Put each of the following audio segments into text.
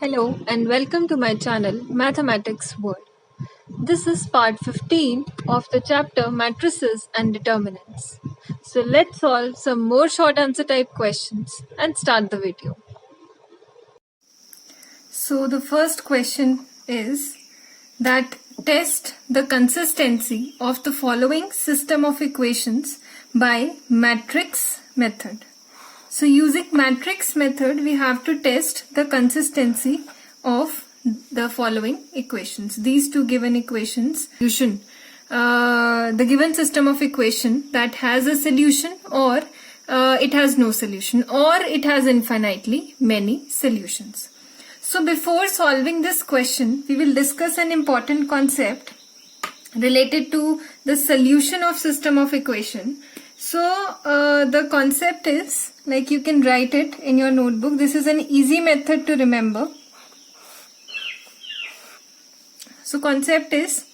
Hello and welcome to my channel Mathematics World. This is part 15 of the chapter Matrices and Determinants. So let's solve some more short answer type questions and start the video. So the first question is that test the consistency of the following system of equations by matrix method. So using matrix method, we have to test the consistency of the following equations. These two given equations, the given system of equation that has a solution or it has no solution or it has infinitely many solutions. So before solving this question, we will discuss an important concept related to the solution of system of equation. So the concept is, like, you can write it in your notebook. This is an easy method to remember. So concept is,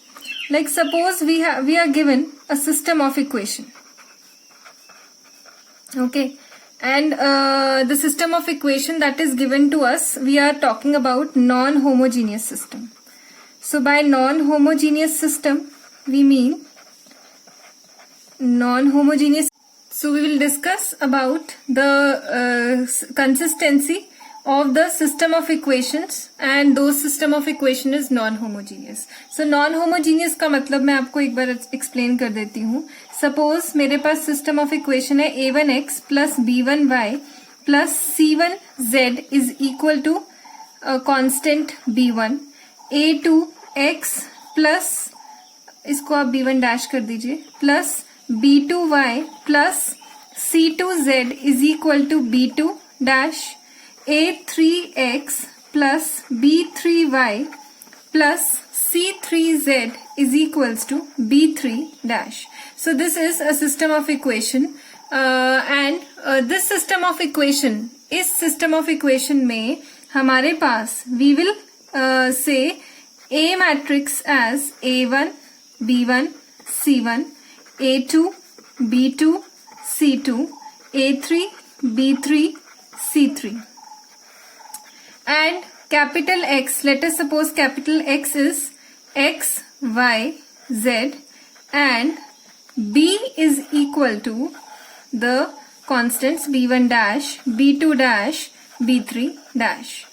like, suppose we are given a system of equation. Okay, and the system of equation that is given to us, we are talking about non-homogeneous system. So by non-homogeneous system, we mean non-homogeneous. So we will discuss about the consistency of the system of equations and those system of equation is non-homogeneous. So non-homogeneous का मतलब मैं आपको एक बार explain कर देती हूँ. Suppose मेरे पास system of equation है a1x plus b1y plus c1z is equal to constant b1, a2x plus इसको आप b1 dash कर दीजिए plus b2y plus c2z is equal to b2 dash, a3x plus b3y plus c3z is equals to b3 dash. So this is a system of equation and this system of equation, इस system of equation में हमारे पास we will say A matrix as a1, b1, c1, a2, b2, c2, a3, b3, c3. And capital X, let us suppose capital X is x, y, z and b is equal to the constants b1 dash, b2 dash, b3 dash.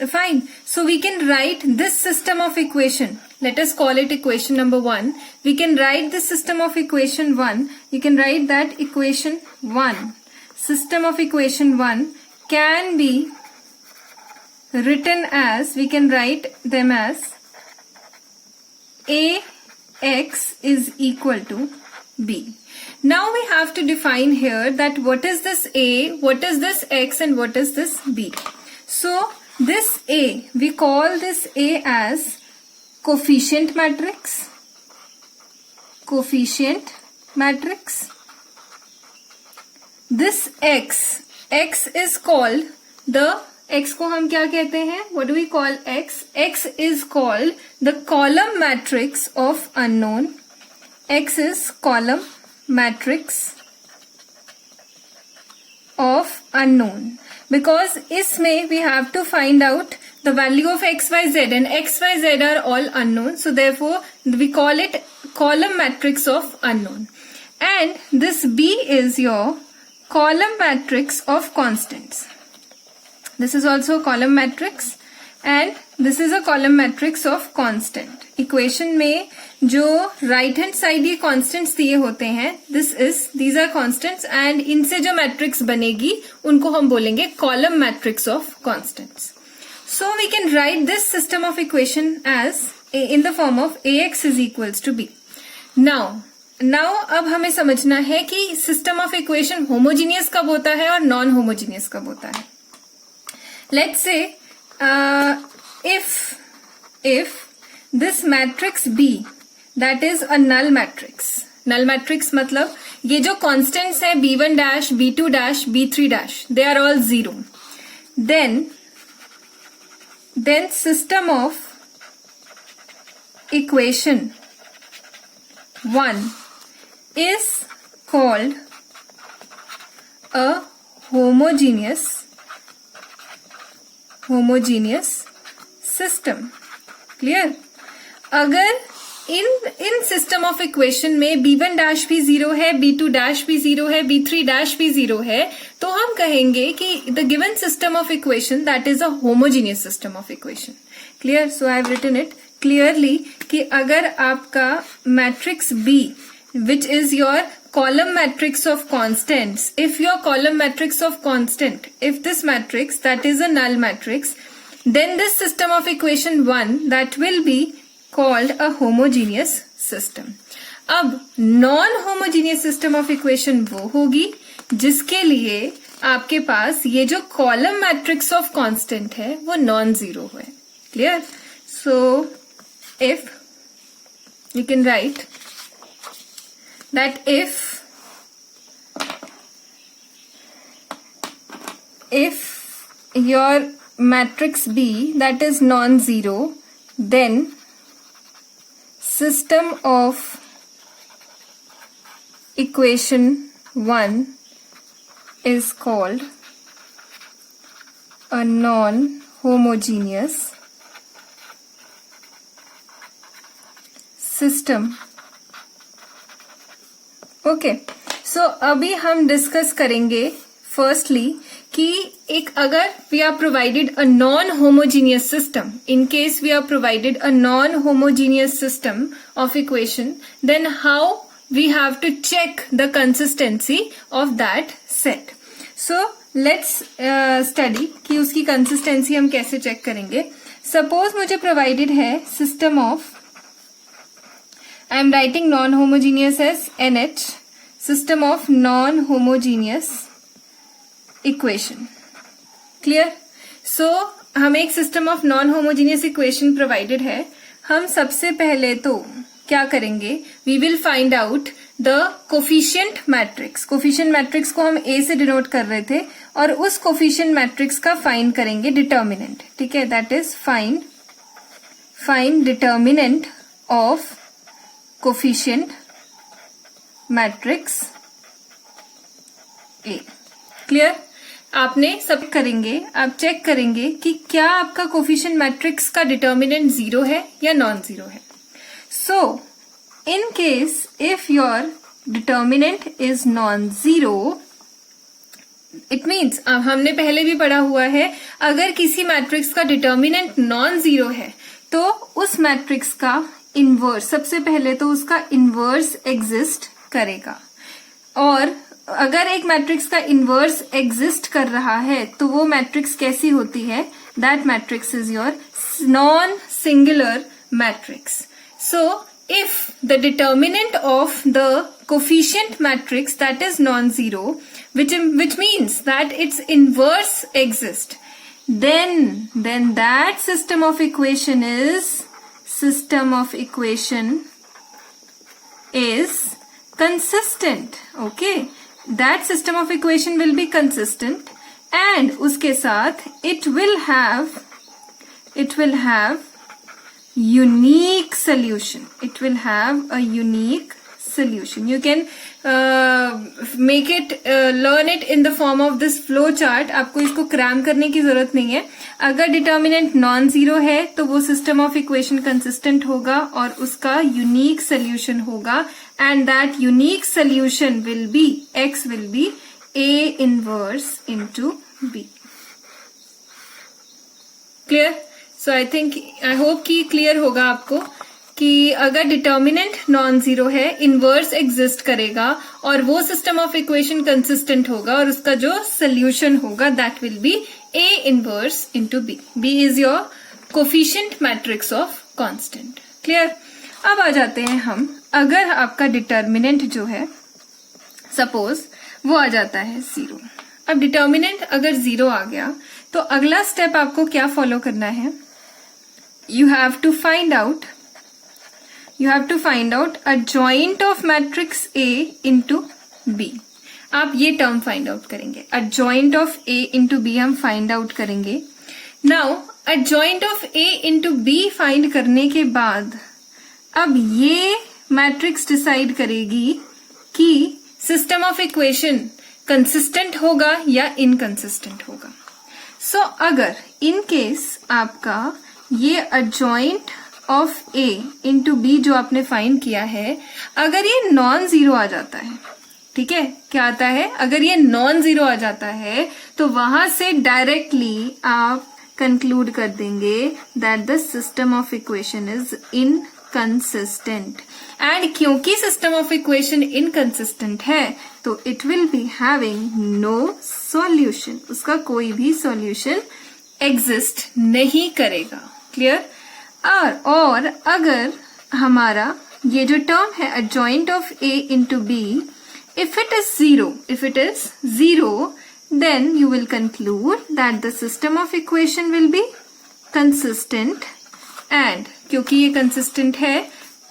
Fine. So we can write this system of equation. Let us call it equation number 1. We can write the system of equation 1. You can write that equation 1. System of equation 1 can be written as, we can write them as ax is equal to b. Now we have to define here that what is this a, what is this x and what is this b. So this A, we call this A as coefficient matrix. Coefficient matrix. This X is called the, X को हम क्या कहते हैं? What do we call X? X is called the column matrix of unknown. X is column matrix of unknown. Because इसमें we have to find out the value of x, y, z and x, y, z are all unknown. So therefore we call it column matrix of unknown. And this B is your column matrix of constants. This is also a column matrix and this is a column matrix of constant. Equation में जो right hand side ये constants दिए होते हैं, these are constants and इनसे जो matrix बनेगी उनको हम बोलेंगे column matrix of constants. So we can write this system of equation as in the form of ax is equals to b. Now अब हमें समझना है कि system of equation homogeneous कब होता है और non-homogeneous कब होता है. Let's say if this matrix B, that is a null matrix. Null matrix मतलब ये जो constants है b1 dash, b2 dash, b3 dash, they are all zero. Then system of equation 1 is called a homogeneous homogeneous system. Clear? अगर इन system of equation में b1 dash भी 0 है, b2 dash भी 0 है, b3 डैश भी 0 है, तो हम कहेंगे कि the given system of equation that is a homogeneous system of equation. Clear? So I have written it clearly कि अगर आपका matrix B which is your column matrix of constants, if your column matrix of constant, if this matrix that is a null matrix, then this system of equation 1 that will be called a homogeneous system. अब non homogeneous system of equation वो होगी जिसके लिए आपके पास ये जो column matrix of constant है वो नॉन जीरो है। Clear? So if you can write that if your matrix B that is non-zero, then system of equation 1 is called a non-homogeneous system. Okay, so अभी हम discuss करेंगे firstly कि एक अगर we are provided a non homogeneous system, in case we are provided a non homogeneous system of equation, then how we have to check the consistency of that set. So let's study कि उसकी consistency हम कैसे check करेंगे। Suppose मुझे provided है system of, I am writing non-homogeneous as NH, system of non-homogeneous equation. Clear? So हमें एक system of non-homogeneous equation provided है। हम सबसे पहले तो क्या करेंगे? We will find out the coefficient matrix. Coefficient matrix को हम A से डिनोट कर रहे थे और उस coefficient matrix का फाइंड करेंगे determinant। ठीक है? That is find determinant of coefficient matrix A. Clear? आपने सब करेंगे, आप चेक करेंगे कि क्या आपका कोफिशिएंट मैट्रिक्स का डिटर्मिनेंट जीरो है या नॉन जीरो है। So in case if your determinant is non zero, it means अब हमने पहले भी पढ़ा हुआ है, अगर किसी मैट्रिक्स का डिटर्मिनेंट नॉन जीरो है तो उस मैट्रिक्स का इनवर्स, सबसे पहले तो उसका इनवर्स एग्जिस्ट करेगा। और अगर एक मैट्रिक्स का इनवर्स एग्जिस्ट कर रहा है तो वो मैट्रिक्स कैसी होती है? That matrix is your non singular matrix. So if the determinant of the coefficient matrix that is non-zero, which means that its inverse exists, then that system of equation is consistent. Okay, that system of equation will be consistent and उसके साथ it will have unique solution. It will have a unique solution. You can learn it in the form of this flow chart. आपको इसको cram करने की जरूरत नहीं है। अगर डिटर्मिनेंट नॉन जीरो है तो वो सिस्टम ऑफ इक्वेशन कंसिस्टेंट होगा और उसका यूनिक सोल्यूशन होगा, and that unique solution will be x will be A inverse into B. Clear? So I hope कि क्लियर होगा आपको कि अगर डिटर्मिनेंट नॉन जीरो है, इनवर्स एग्जिस्ट करेगा और वो सिस्टम ऑफ इक्वेशन कंसिस्टेंट होगा और उसका जो सोल्यूशन होगा that will be A inverse into B. B is your coefficient matrix of constant. Clear? अब आ जाते हैं हम, अगर आपका डिटर्मिनेंट जो है सपोज वो आ जाता है जीरो. अब डिटर्मिनेंट अगर जीरो आ गया तो अगला स्टेप आपको क्या फॉलो करना है? You have to find out adjoint of matrix A into B. आप ये टर्म फाइंड आउट करेंगे. adjoint of A into B हम फाइंड आउट करेंगे. Now adjoint of A into B find करने के बाद अब ये मैट्रिक्स डिसाइड करेगी कि सिस्टम ऑफ इक्वेशन कंसिस्टेंट होगा या इनकंसिस्टेंट होगा. सो अगर इन केस आपका ये adjoint of A into B जो आपने फाइंड किया है, अगर ये नॉन जीरो आ जाता है, ठीक है, क्या आता है, अगर ये नॉन जीरो आ जाता है तो वहां से डायरेक्टली आप कंक्लूड कर देंगे that the system of equation is inconsistent. And क्योंकि सिस्टम ऑफ इक्वेशन इनकंसिस्टेंट है तो it will be having no solution, उसका कोई भी सॉल्यूशन एग्जिस्ट नहीं करेगा। क्लियर? और अगर हमारा ये जो टर्म है adjoint of A into B, if it is zero, then you will conclude that the system of equation will be consistent, and क्योंकि ये consistent है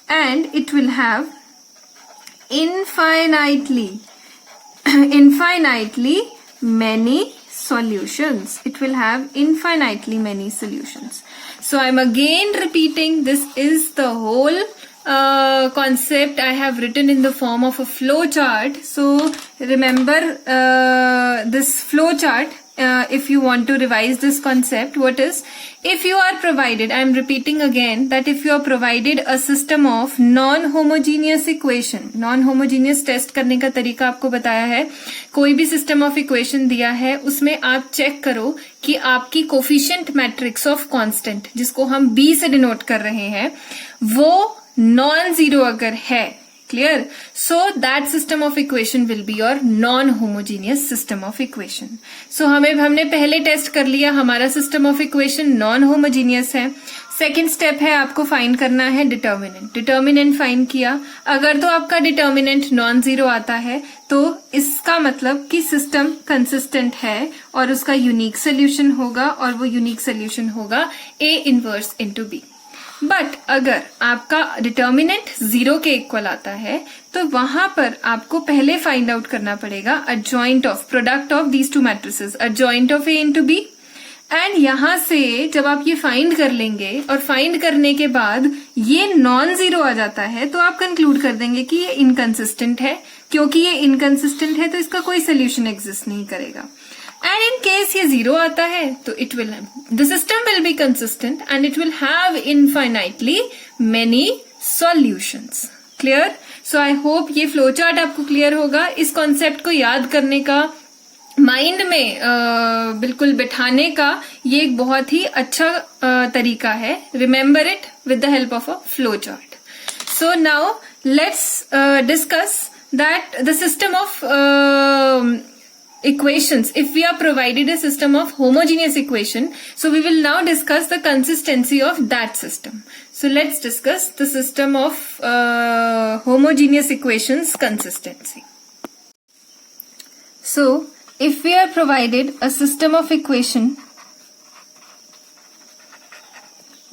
and it will have infinitely many solutions. It will have infinitely many solutions. So I'm again repeating, this is the whole concept I have written in the form of a flow chart. So remember this flow chart if you want to revise this concept. What is, if you are provided, I am repeating again that if you are provided a system of non-homogeneous equation, non-homogeneous test करने का तरीका आपको बताया है, कोई भी system of equation दिया है उसमें आप चेक करो कि आपकी कोफिशिएंट मैट्रिक्स ऑफ कांस्टेंट जिसको हम B से डिनोट कर रहे हैं वो नॉन जीरो अगर है, clear, so that system of equation will be your non homogeneous system of equation. So हमने पहले टेस्ट कर लिया, हमारा system of equation non homogeneous है। सेकेंड स्टेप है आपको फाइंड करना है डिटर्मिनेंट फाइंड किया, अगर तो आपका डिटर्मिनेंट नॉन जीरो आता है तो इसका मतलब कि सिस्टम कंसिस्टेंट है और उसका यूनिक सोल्यूशन होगा, और वो यूनिक सोल्यूशन होगा A inverse into B. But अगर आपका डिटर्मिनेंट जीरो के इक्वल आता है तो वहां पर आपको पहले फाइंड आउट करना पड़ेगा adjoint of product of these two matrices, adjoint of A into B. And यहां से जब आप ये फाइंड कर लेंगे और फाइंड करने के बाद ये नॉन जीरो आ जाता है तो आप कंक्लूड कर देंगे कि ये इनकंसिस्टेंट है। क्योंकि ये इनकंसिस्टेंट है तो इसका कोई सोल्यूशन एग्जिस्ट नहीं करेगा। एंड इन केस ये जीरो आता है तो it will, the system will be consistent and it will have infinitely many solutions. Clear? So I hope ये फ्लो चार्ट आपको क्लियर होगा। इस कॉन्सेप्ट को याद करने का, माइंड में बिल्कुल बिठाने का ये एक बहुत ही अच्छा तरीका है। Remember it with the help of a flow chart. So now let's discuss that the system of equations. If we are provided a system of homogeneous equation, so we will now discuss the consistency of that system. So let's discuss the system of homogeneous equations consistency. So if we are provided a system of equation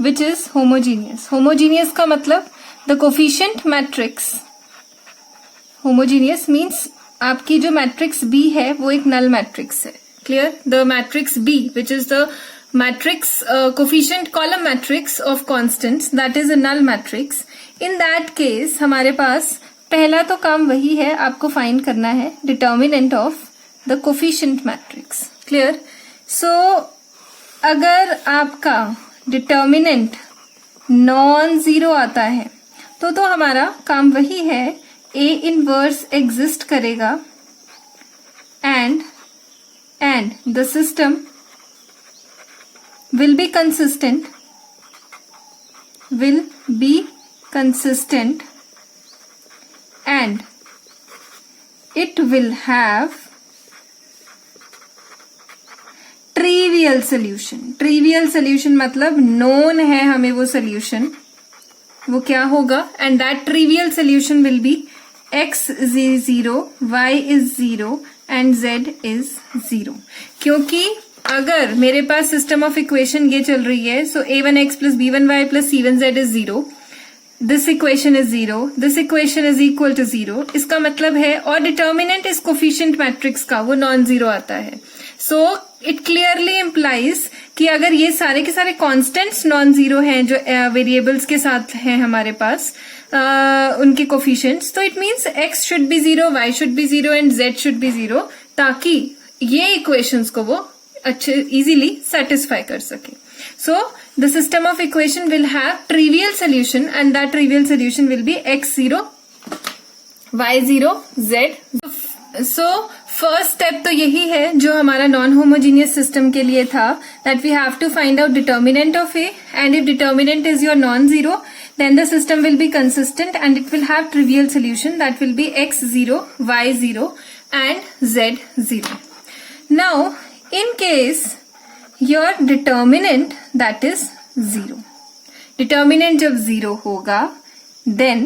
which is homogeneous का मतलब the coefficient matrix, homogeneous means आपकी जो matrix B है वो एक null matrix है। Clear? The matrix B which is the matrix coefficient column matrix of constants, that is a null matrix. In that case हमारे पास पहला तो काम वही है, आपको फाइंड करना है determinant of the coefficient matrix. Clear? So अगर आपका डिटर्मिनेंट नॉन जीरो आता है तो हमारा काम वही है, A इनवर्स एग्जिस्ट करेगा and the system will be consistent and it will have trivial solution मतलब नोन है हमें वो सोल्यूशन, वो क्या होगा, and that trivial solution will be x is 0, y is 0 and z is 0। क्योंकि अगर मेरे पास सिस्टम ऑफ इक्वेशन ये चल रही है, so a1x plus b1y plus c1z is 0, this equation is 0, this equation is equal to 0, इसका मतलब है, और डिटर्मिनेंट इस कोफिशिएंट मैट्रिक्स का वो नॉन जीरो आता है। सो इट क्लियरली इम्प्लाइज कि अगर ये सारे के सारे कॉन्स्टेंट्स नॉन जीरो हैं जो वेरिएबल्स के साथ हैं हमारे पास उनके कोफिशिएंट्स, तो it means x should be 0, y should be 0 and z should be 0, ताकि ये इक्वेशंस को वो अच्छे इजीली सेटिस्फाई कर सके. So the system of equation will have trivial solution and that trivial solution will be x0 y0 z. So first step तो यही है जो हमारा नॉन होमोजीनियस सिस्टम के लिए था, that we have to find out determinant of A, and if determinant is your non zero then the system will be consistent and it will have trivial solution that will be x0 y0 and z0. Now in case your determinant that is 0, determinant जब 0 होगा then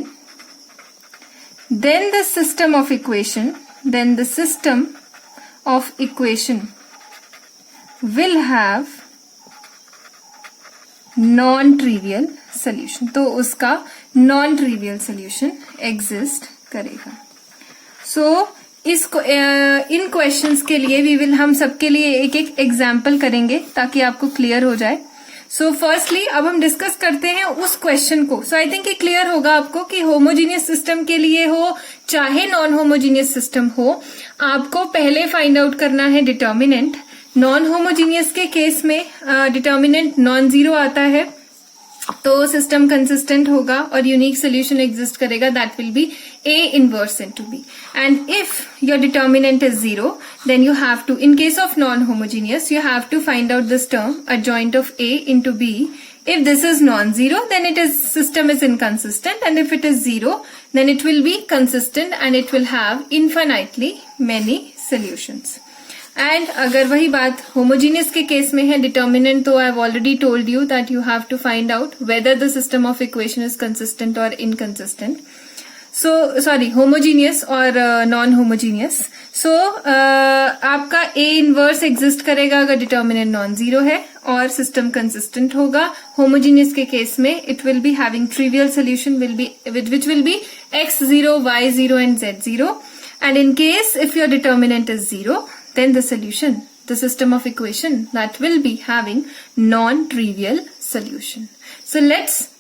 the system of equation will have non trivial solution. तो उसका non trivial solution exist करेगा. सो इन questions के लिए हम सबके लिए एक एक एग्जाम्पल करेंगे ताकि आपको क्लियर हो जाए. सो फर्स्टली अब हम डिस्कस करते हैं उस क्वेश्चन को. सो आई थिंक ये क्लियर होगा आपको कि होमोजीनियस सिस्टम के लिए हो चाहे नॉन होमोजीनियस सिस्टम हो, आपको पहले फाइंड आउट करना है डिटर्मिनेंट. नॉन होमोजीनियस के केस में डिटर्मिनेंट नॉन जीरो आता है तो सिस्टम कंसिस्टेंट होगा और यूनिक सोल्यूशन एग्जिस्ट करेगा, that will be A inverse into B. And if your determinant is zero then you have to, in case of non homogeneous you have to find out this term adjoint of A into B. If this is non-zero then system is inconsistent, and if it is zero then it will be consistent and it will have infinitely many solutions. And अगर वही बात homogeneous के case में है, determinant तो I have already told you that you have to find out whether the system of equation is consistent और inconsistent. So sorry homogeneous और non homogeneous. So आपका ए इनवर्स एग्जिस्ट करेगा अगर determinant non zero है और system consistent होगा. Homogeneous के case में it will be having trivial solution which will be x0 y0 and z0. and in case if your determinant is zero then the solution, the system of equation, that will be having non-trivial solution. So let's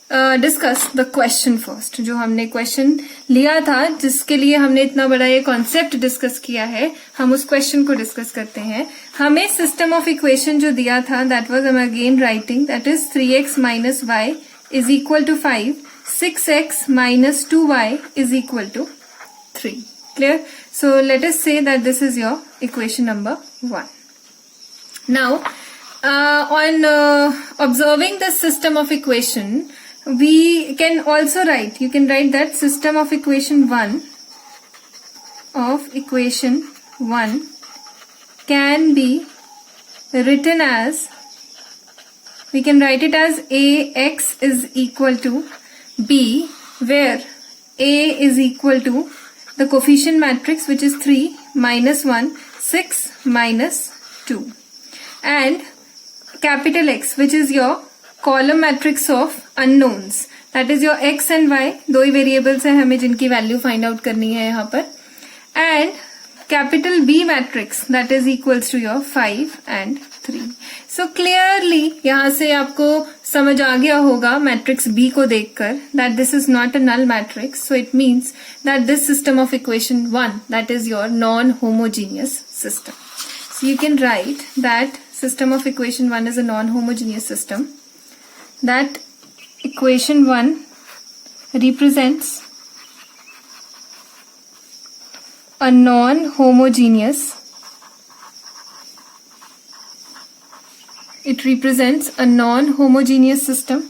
discuss the question first. जो हमने question लिया था जिसके लिए हमने इतना बड़ा ये concept discuss किया है, हम उस question को discuss करते हैं. हमें system of equation जो दिया था that was I'm again writing, that is 3x minus y is equal to 5, 6x minus 2y is equal to 3. Clear? So let us say that this is your equation number 1. Now on observing the system of equation, we can also write, you can write that system of equation 1 can be written as, we can write it as ax is equal to b, where a is equal to the coefficient matrix which is 3 minus 1 6 minus 2, and capital X which is your column matrix of unknowns, that is your x and y, दो ही variables हैं हमें जिनकी value find out करनी है यहाँ पर, and capital B matrix that is equals to your 5 and 3. So clearly यहाँ से आपको समझ आ गया होगा मैट्रिक्स B को देखकर that this is not a null matrix, so it means that this system of equation 1, that is your non-homogeneous system. So you can write that system of equation 1 is a non-homogeneous system. That equation 1 represents a non-homogeneous, it represents a non-homogeneous system.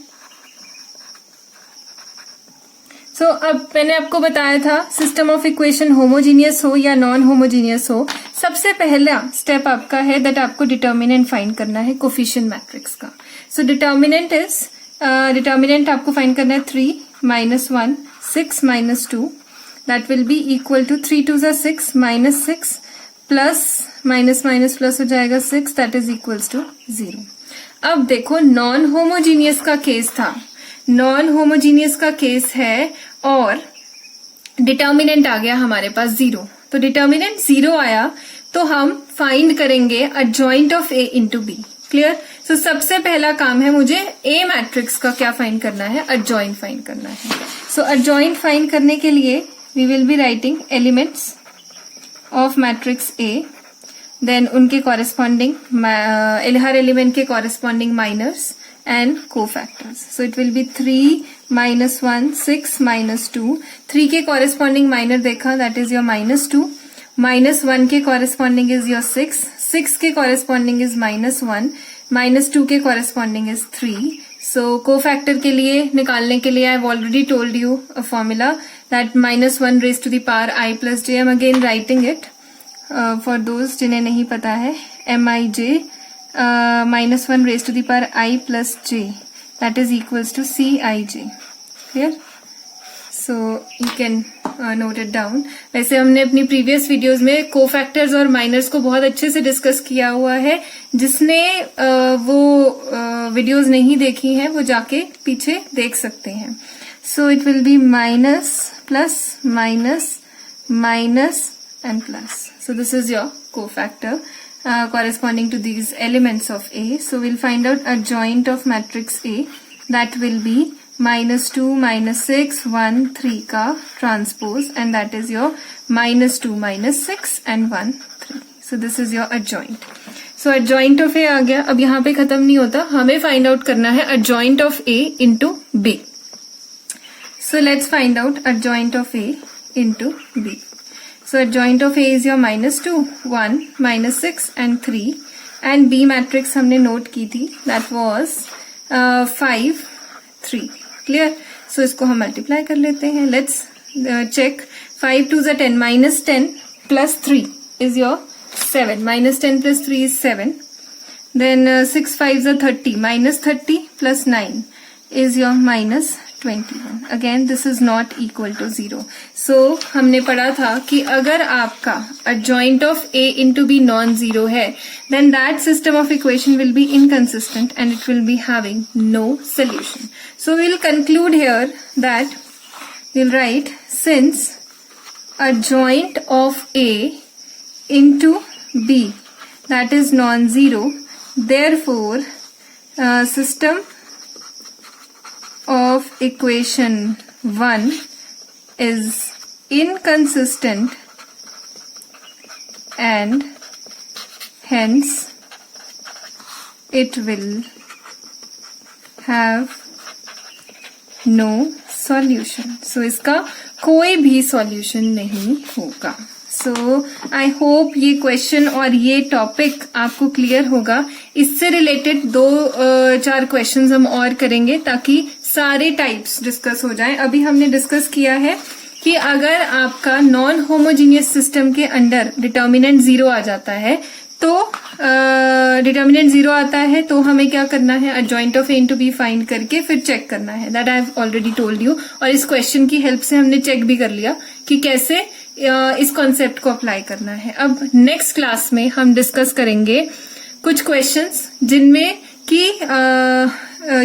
So अब मैंने आपको बताया था system of equation homogeneous हो या non homogeneous हो, सबसे पहला स्टेप आपका है दैट आपको डिटर्मिनेंट फाइंड करना है कोफिशिएंट मैट्रिक्स का. सो डिटर्मिनेंट आपको फाइंड करना है 3 minus 1 6 minus 2, that will be equal to 3 2 are 6 minus 6 plus minus minus plus हो जाएगा 6, that is equals to 0. अब देखो नॉन होमोजीनियस का केस था, नॉन होमोजीनियस का केस है और डिटर्मिनेंट आ गया हमारे पास 0. तो डिटर्मिनेंट 0 आया तो हम फाइंड करेंगे adjoint of A into B. Clear? So सबसे पहला काम है मुझे A मैट्रिक्स का क्या फाइंड करना है, adjoint फाइंड करना है. सो adjoint फाइंड करने के लिए we will be writing elements of matrix A then उनके कॉरेस्पॉन्डिंग हर एलिमेंट के corresponding minors and cofactors. So it will be 3 minus 1 6 minus 2. 3 के corresponding minor देखा, that is your minus 2. minus 1 के corresponding is your 6. 6 के corresponding is minus 1. minus 2 के corresponding is 3. So cofactor के लिए निकालने के लिए I have already told you a formula that minus 1 raised to the power I plus j. I am again writing it for those जिन्हें नहीं पता है. mij minus 1 raised to the power I plus j, that is equals to Cij. Clear? So you can note it down. वैसे हमने अपनी previous videos में cofactors और minors को बहुत अच्छे से डिस्कस किया हुआ है. जिसने वो videos नहीं देखी हैं वो जाके पीछे देख सकते हैं. So it will be minus plus minus minus and plus. So this is your cofactor corresponding to these elements of A. So we'll find out adjoint of matrix A, that will be minus 2 minus 6 1 3 का transpose, and that is your minus 2 minus 6 and 1 3. So this is your adjoint. So adjoint of A आ गया. अब यहाँ पे खत्म नहीं होता, हमें find out करना है adjoint of A into B. So let's find out adjoint of A into B. So adjoint of A is your minus 2, 1, minus 6 and 3, and B matrix हमने नोट की थी, that was 5, 3. Clear? So इसको हम multiply कर लेते हैं. Let's check. 5 2s are 10, minus 10 plus 3 is your 7. Minus 10 plus 3 is 7. Then 6 5s are 30, minus 30 plus 9 is your minus 21. Again this is not equal to 0. So हमने पढ़ा था कि अगर आपका adjoint of A into B non-zero है, then that system of equation will be inconsistent and it will be having no solution. So we'll conclude here that we'll write, since adjoint of A into B, that is non-zero, therefore system of equation 1 is inconsistent and hence it will have no solution. So इसका कोई भी solution नहीं होगा. So I hope ये question और ये topic आपको clear होगा. इससे रिलेटेड 2-4 क्वेश्चंस हम और करेंगे ताकि सारे टाइप्स डिस्कस हो जाएं. अभी हमने डिस्कस किया है कि अगर आपका नॉन होमोजीनियस सिस्टम के अंडर डिटर्मिनेंट 0 आ जाता है तो डिटर्मिनेंट 0 आता है तो हमें क्या करना है, adjoint of A into B find करके फिर चेक करना है. That I have already told you. और इस क्वेश्चन की हेल्प से हमने चेक भी कर लिया कि कैसे इस कॉन्सेप्ट को अप्लाई करना है. अब नेक्स्ट क्लास में हम डिस्कस करेंगे कुछ क्वेश्चंस जिनमें कि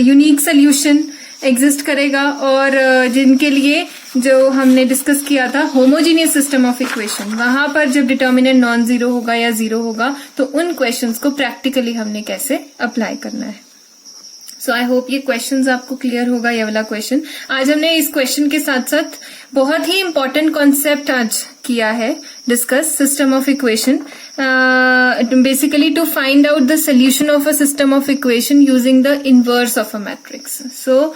यूनिक सोल्यूशन एग्जिस्ट करेगा और जिनके लिए जो हमने डिस्कस किया था होमोजीनियस सिस्टम ऑफ इक्वेशन, वहां पर जब डिटर्मिनेंट नॉन जीरो होगा या जीरो होगा तो उन क्वेश्चंस को प्रैक्टिकली हमने कैसे अप्लाई करना है. सो आई होप ये क्वेश्चंस आपको क्लियर होगा. ये वाला क्वेश्चन आज हमने इस क्वेश्चन के साथ साथ बहुत ही इंपॉर्टेंट कॉन्सेप्ट आज किया है discuss, system of equation, basically to find out the solution of a system of equation using the inverse of a matrix. So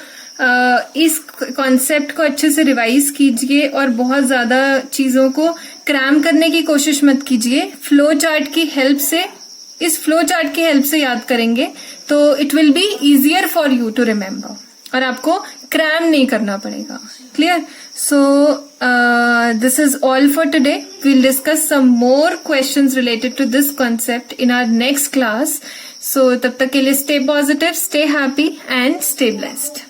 इस कॉन्सेप्ट को अच्छे से रिवाइज कीजिए और बहुत ज्यादा चीजों को क्रैम करने की कोशिश मत कीजिए. फ्लो चार्ट की हेल्प से, इस फ्लो चार्ट की हेल्प से याद करेंगे तो it will be easier for you to remember और आपको क्रैम नहीं करना पड़ेगा. Clear? So this is all for today. We'll discuss some more questions related to this concept in our next class. So तब तक के लिए stay positive, stay happy and stay blessed.